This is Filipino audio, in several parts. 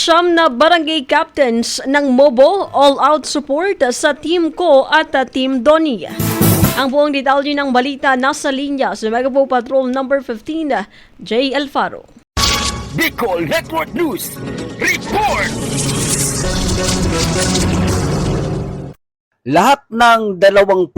Siyam na barangay captains ng Mobo all-out support sa Team Ko at Team Donnie. Ang buong detalye ng balita nasa linya sa Megapo Patrol number 15, J. Alfaro. Bicol Network News Report! Lahat ng 29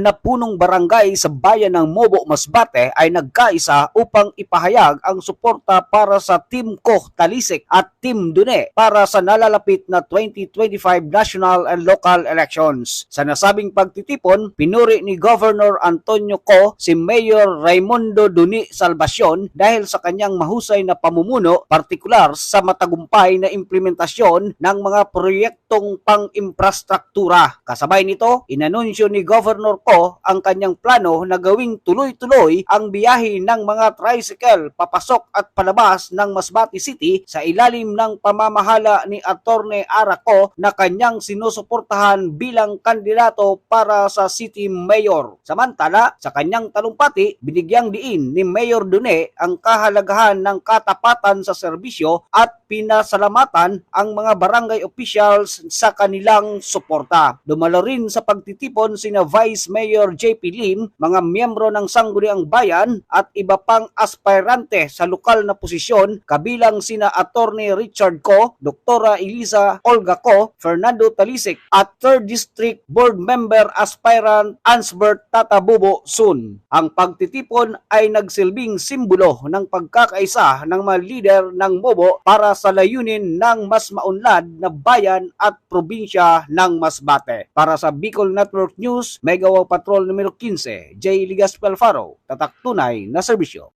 na punong barangay sa bayan ng Mobo, Masbate ay nagkaisa upang ipahayag ang suporta para sa Team Ko Talisik at Team Dune para sa nalalapit na 2025 national and local elections. Sa nasabing pagtitipon, pinuri ni Governor Antonio Co si Mayor Raimundo Duni Salvacion dahil sa kanyang mahusay na pamumuno, partikular sa matagumpay na implementasyon ng mga proyektong pang-infrastruktura. Kasabay nito, inanunsyo ni Governor Co ang kanyang plano na gawing tuloy-tuloy ang biyahe ng mga tricycle papasok at palabas ng Masbate City sa ilalim ng pamamahala ni Attorney Araco na kanyang sinusuportahan bilang kandidato para sa City Mayor. Samantala, sa kanyang talumpati, binigyang diin ni Mayor Dune ang kahalagahan ng katapatan sa serbisyo at pinasalamatan ang mga barangay officials sa kanilang suporta. Dumalo rin sa pagtitipon sina Vice Mayor JP Lim, mga miyembro ng Sangguniang Bayan at iba pang aspirante sa lokal na posisyon kabilang sina Attorney Richard Co, Dr. Elisa Olga Co, Fernando Talisik at 3rd District Board Member Aspirant Ansbert Tatabubo Sun. Ang pagtitipon ay nagsilbing simbolo ng pagkakaisa ng mga lider ng Mobo para sa layunin ng mas maunlad na bayan at probinsya ng Masbate. Para sa Bicol Network News, Megawaw Patrol numero 15, J. Ligas Alfaro, tatak tunay na serbisyo.